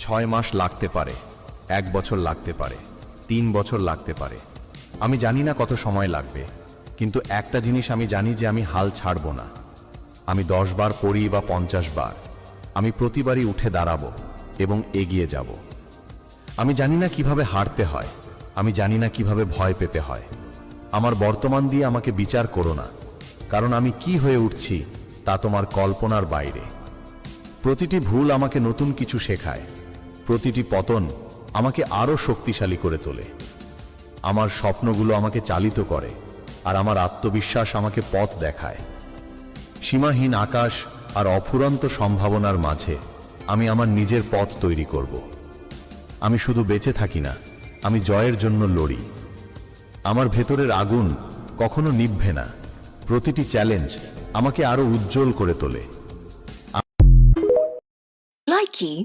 6 মাস লাগতে পারে, 1 বছর লাগতে পারে, 3 বছর লাগতে পারে। আমি জানি না কত সময় লাগবে, কিন্তু একটা জিনিস আমি জানি যে আমি হাল ছাড়ব না। আমি 10 বার পড়ি বা 50 বার, আমি প্রতিবারই উঠে দাঁড়াবো এবং এগিয়ে যাব। আমি জানি না কিভাবে হারতে হয়, আমি জানি না কিভাবে ভয় পেতে হয়। আমার বর্তমান দিয়ে আমাকে বিচার করো না, কারণ আমি কি হয়ে উঠছি তা তোমার কল্পনার বাইরে। প্রতিটি ভুল আমাকে নতুন কিছু শেখায়, প্রতিটি পতন আমাকে আরও শক্তিশালী করে তোলে। আমার স্বপ্নগুলো আমাকে চালিত করে, আর আমার আত্মবিশ্বাস আমাকে পথ দেখায়। সীমাহীন আকাশ আর অফুরন্ত সম্ভাবনার মাঝে আমি আমার নিজের পথ তৈরি করব। আমি শুধু বেঁচে থাকি না, আমি জয়ের জন্য লড়ি। আমার ভেতরের আগুন কখনো নিভবে না, প্রতিটি চ্যালেঞ্জ আমাকে আরো উজ্জ্বল করে তোলে। Likey